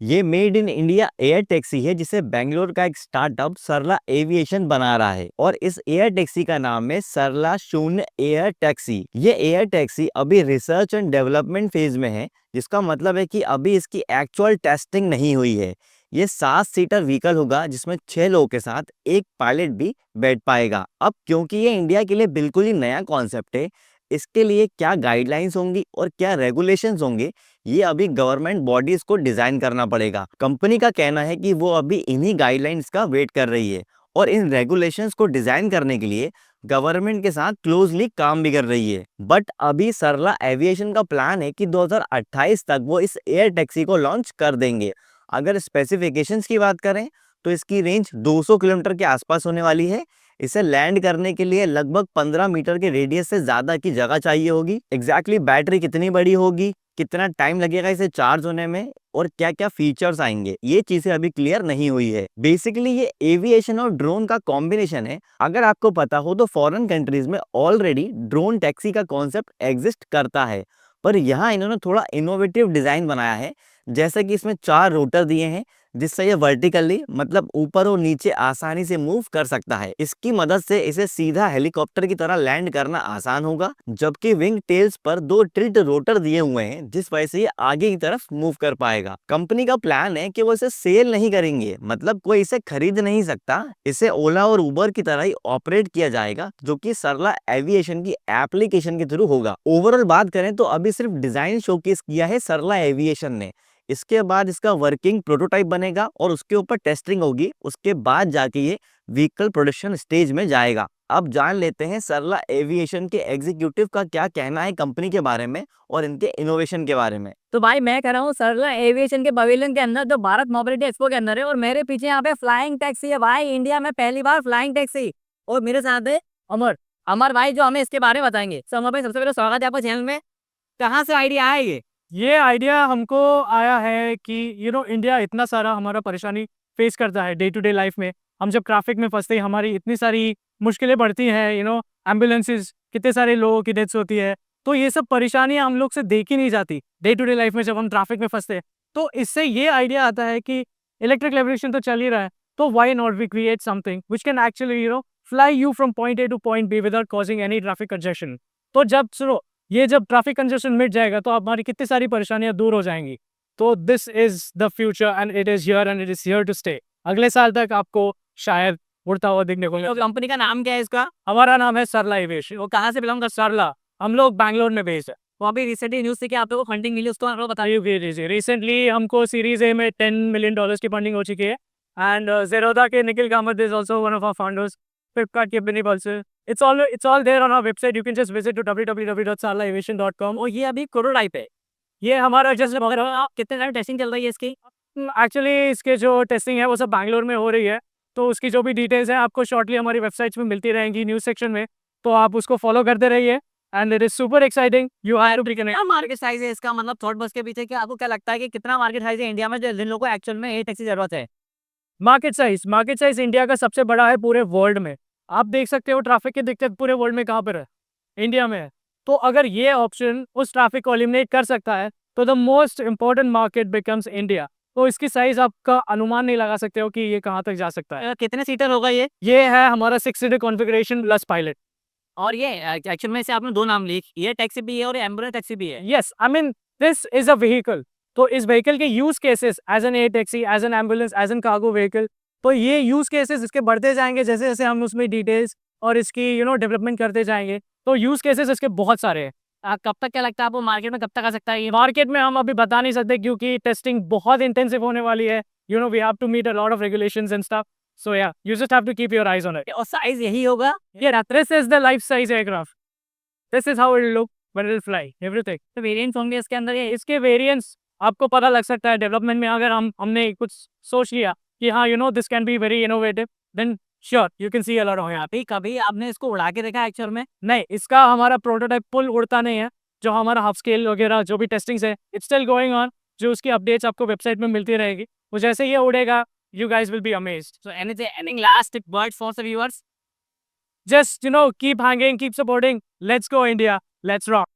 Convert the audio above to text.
ये made in India air taxi है जिसे बेंगलोर का एक स्टार्टअप सरला एविएशन बना रहा है और इस एयर टैक्सी का नाम है सरला शून्य एयर टैक्सी। ये एयर टैक्सी अभी रिसर्च एंड डेवलपमेंट फेज में है, जिसका मतलब है कि अभी इसकी एक्चुअल टेस्टिंग नहीं हुई है। ये 7 सीटर व्हीकल होगा जिसमें 6 लोगों के साथ एक पायलट भी बैठ पाएगा। अब क्योंकि ये इंडिया के लिए बिल्कुल ही नया कॉन्सेप्ट है, इसके लिए क्या गाइडलाइंस होंगी और क्या रेगुलेशंस होंगे, ये अभी गवर्नमेंट बॉडीज को डिजाइन करना पड़ेगा। कंपनी का कहना है कि वो अभी इन्हीं गाइडलाइंस का वेट कर रही है और इन रेगुलेशंस को डिजाइन करने के लिए गवर्नमेंट के साथ क्लोजली काम भी कर रही है। बट अभी सरला एविएशन का प्लान है कि 2028 तक वो इस एयर टैक्सी को लॉन्च कर देंगे। अगर स्पेसिफिकेशंस की बात करें तो इसकी रेंज 200 किलोमीटर के आसपास होने वाली है। इसे लैंड करने के लिए लगभग 15 मीटर के रेडियस से ज्यादा की जगह चाहिए होगी। एग्जैक्टली बैटरी कितनी बड़ी होगी, कितना टाइम लगेगा इसे चार्ज होने में और क्या क्या फीचर्स आएंगे, ये चीजें अभी क्लियर नहीं हुई है। बेसिकली ये एविएशन और ड्रोन का कॉम्बिनेशन है। अगर आपको पता हो तो फॉरेन कंट्रीज में ऑलरेडी ड्रोन टैक्सी का कॉन्सेप्ट एग्जिस्ट करता है, पर यहाँ इन्होंने थोड़ा इनोवेटिव डिजाइन बनाया है। जैसे कि इसमें 4 रोटर दिए हैं जिससे ये वर्टिकली मतलब ऊपर और नीचे आसानी से मूव कर सकता है। इसकी मदद से इसे सीधा हेलीकॉप्टर की तरह लैंड करना आसान होगा, जबकि विंग टेल्स पर 2 टिल्ट रोटर दिए हुए हैं जिस वजह से ये आगे की तरफ मूव कर पाएगा। कंपनी का प्लान है कि वो इसे सेल नहीं करेंगे, मतलब कोई इसे खरीद नहीं सकता। इसे ओला और उबर की तरह ही ऑपरेट किया जाएगा, जो कि सरला एविएशन की एप्लीकेशन के थ्रू होगा। ओवरऑल बात करें तो अभी सिर्फ डिजाइन शोकेस किया है सरला एविएशन ने। इसके बाद इसका वर्किंग प्रोटोटाइप बनेगा और उसके ऊपर टेस्टिंग होगी। उसके बाद जाके ये व्हीकल प्रोडक्शन स्टेज में जाएगा। अब जान लेते हैं सरला एविएशन के एग्जीक्यूटिव का क्या कहना है कंपनी के बारे में और इनके इनोवेशन के बारे में। तो भाई मैं कह रहा हूँ सरला एविएशन के पवेलियन के अंदर जो भारत मोबिलिटी एक्सपो के अंदर है, और मेरे पीछे यहाँ पे फ्लाइंग टैक्सी है भाई। इंडिया में पहली बार फ्लाइंग टैक्सी। और मेरे साथ है अमर। अमर भाई जो हमें इसके बारे में बताएंगे। तो अमर भाई सबसे पहले स्वागत है आपका चैनल में। कहाँ से आइडिया आया ये आइडिया हमको आया है कि इंडिया इतना सारा हमारा परेशानी फेस करता है डे टू डे लाइफ में। हम जब ट्रैफिक में फंसते हैं हमारी इतनी सारी मुश्किलें बढ़ती हैं। एम्बुलेंसेज कितने सारे लोगों की डेथ्स होती है। तो ये सब परेशानियां हम लोग से देखी नहीं जाती डे टू डे लाइफ में जब हम ट्रैफिक में फंसते हैं। तो इससे ये आइडिया आता है कि इलेक्ट्रिक रेवोल्यूशन तो चल ही रहा है, तो why not we create something which can actually fly you from point A to point B without causing any traffic congestion. तो जब सुनो, ये जब ट्रैफिक कंजेशन मिट जाएगा तो हमारी कितनी सारी परेशानियां दूर हो जाएंगी। तो this is the future and it is here and it is here to stay. अगले साल तक आपको शायद उड़ता हुआ देखने को मिले। तो कंपनी का नाम क्या है इसका? हमारा नाम है सरला एविएशन। वो कहाँ से बिलोंग कर? सरला। हम लोग बैंगलोर में बेस्ड है। वो अभी रिसेंटली न्यूज थी कि आप लोगों को फंडिंग मिली, उसको आप बताइए। रिसेंटली हमको सीरीज ए में $10 million की फंडिंग हो चुकी है। एंड जेरोदा के Nikhil Kamath is also one of our founders. Flipkart के Binny बल्से। It's all there on our website. You can just visit to www.sarlaaviation.com। और ये अभी प्रोटोटाइप है। ये हमारा जस्ट वगैरह। आप कितने टाइम टेस्टिंग चल रही है इसकी? एक्चुअली इसके जो टेस्टिंग है वो सब बैंगलोर में हो रही है। तो उसकी जो भी डिटेल्स हैं आपको शॉर्टली हमारी वेबसाइट्स में मिलती रहेंगी, न्यूज़ सेक्शन में। तो आप उसको फॉलो करते रहिए and it is super exciting. You have to क्या मार्केट साइज है इसका? मतलब थॉट बस के पीछे क्या आपको क्या लगता है कि कितना मार्केट साइज है इंडिया में जिन लोगों को एक्चुअल में एयर टैक्सी जरूरत है? मार्केट साइज इंडिया का सबसे बड़ा है पूरे वर्ल्ड में। आप देख सकते हो ट्रैफिक की दिक्कत पूरे वर्ल्ड में कहाँ पर है? इंडिया में है। तो अगर ये ऑप्शन उस ट्रैफिक को एलिमिनेट कर सकता है तो the most important market becomes India. तो इसकी साइज आपका अनुमान नहीं लगा सकते हो कि ये कहाँ तक जा सकता है। कितने सीटर होगा ये है हमारा 6 सीटर कॉन्फ़िगरेशन प्लस पायलट। और ये एक्चुअल में से आपने दो नाम लिए, ये टैक्सी भी है और एम्बुलेंस टैक्सी भी है। Yes, I mean this is a vehicle. तो इस व्हीकल के use cases as an air taxi, as an ambulance, as an cargo vehicle. तो ये यूज केसेस इसके बढ़ते जाएंगे जैसे जैसे हम उसमें डिटेल्स और इसकी डेवलपमेंट करते जाएंगे। तो यूज केसेस इसके बहुत सारे हैं। कब तक क्या लगता है आपको मार्केट में कब तक आ सकता है ये? मार्केट में हम अभी बता नहीं सकते क्योंकि टेस्टिंग बहुत इंटेंसिव होने वाली है। We have to meet a lot of regulations and stuff. So yeah, you just have to keep your eyes on it. और साइज यही होगा? Yeah, this is the life size aircraft. This is how it will look when it will fly. Everything. तो variants होंगे इसके अंदर? ये इसके variants आपको पता लग सकता है डेवलपमेंट में। अगर हमने कुछ सोच लिया कि हाँ this can be very innovative, then sure you can see a lot of. अभी कभी आपने इसको उड़ा के देखा एक्चुअल में? नहीं, इसका हमारा प्रोटोटाइप फुल उड़ता नहीं है। जो हमारा हाफ स्केल वगैरह जो भी टेस्टिंग्स है इट्स स्टिल गोइंग ऑन। जो उसकी अपडेट्स आपको वेबसाइट में मिलती रहेगी। वो जैसे ये उड़ेगा you guys will be amazed. So any last words for the viewers? Just keep hanging, keep supporting. Let's go India. Let's rock.